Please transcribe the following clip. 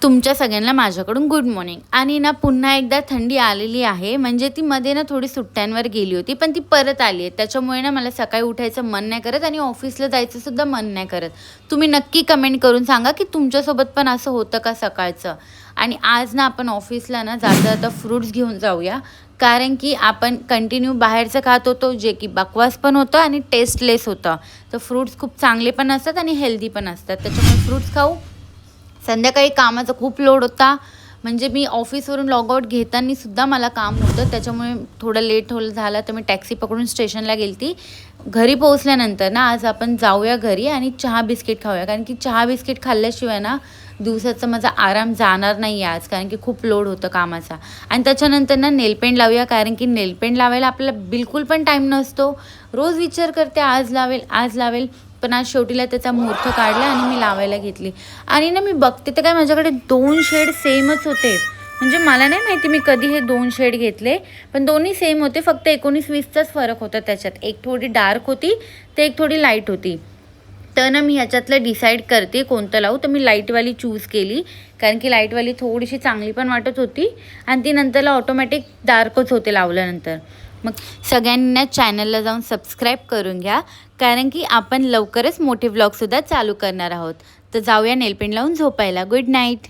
तुमच्या सगळ्यांना माझ्याकडून गुड मॉर्निंग. आणि ना पुन्हा एकदा थंडी आलेली आहे. म्हणजे ती मध्ये ना थोडी सुट्ट्यांवर गेली होती, पण ती परत आली आहे. त्याच्यामुळे ना मला सकाळी उठायचं मन नाही करत आणि ऑफिसला जायचं सुद्धा मन नाही करत. तुम्ही नक्की कमेंट करून सांगा की तुमच्यासोबत पण असं होतं का सकाळचं. आणि आज ना आपण ऑफिसला ना जाता जाता फ्रूट्स घेऊन जाऊया, कारण की आपण कंटिन्यू बाहेरचं खात होतो, जे की बकवास पण होतं आणि टेस्टलेस होतं. तर फ्रूट्स खूप चांगले पण असतात आणि हेल्दी पण असतात, त्याच्यामुळे फ्रूट्स खाऊ. संध्याकाळी कामाचा खूप लोड होता. म्हणजे मी ऑफिसवरून लॉगआउट घेताना सुद्धा मला काम होतं, त्याच्यामुळे थोडं लेट झालं, तर मी टॅक्सी पकडून स्टेशनला गेली होती. घरी पोहोचल्यानंतर ना आज आपण जाऊया घरी आणि चहा बिस्किट खाऊया, कारण की चहा बिस्किट खाल्ल्याशिवाय ना दिवसाचा माझा आराम जाणार नाही आहे आज, कारण की खूप लोड होतं कामाचा. आणि त्याच्यानंतर ना नेलपेंट लावूया, कारण की नेलपेंट लावायला आपल्याला बिलकुल पण टाईम नसतो. रोज विचार करते आज लावेल आज लावेल, पण आज शेवटीला त्याचा मुहूर्त काढला आणि मी लावायला घेतली. आणि ना मी बघते तर काय माझ्याकडे 2 शेड सेमच होते. म्हणजे मला नाही माहिती मी कधी हे 2 शेड घेतले, पण दोन्ही सेम होते. फक्त 19-20चाच फरक होता त्याच्यात. एक थोडी डार्क होती, तर एक थोडी लाईट होती. तर ना मी ह्याच्यातलं डिसाईड करते कोणतं लावू. तर मी लाईटवाली चूज केली, कारण की लाईटवाली थोडीशी चांगली पण वाटत होती आणि ती नंतरला ऑटोमॅटिक डार्कच होते लावल्यानंतर. मग सगळ्यांना चॅनलला जाऊन सबस्क्राईब करून घ्या, कारण की आपण लवकरच मोठे व्लॉगसुद्धा चालू करणार आहोत. तर जाऊया नेलपेंट लावून झोपायला. Good night.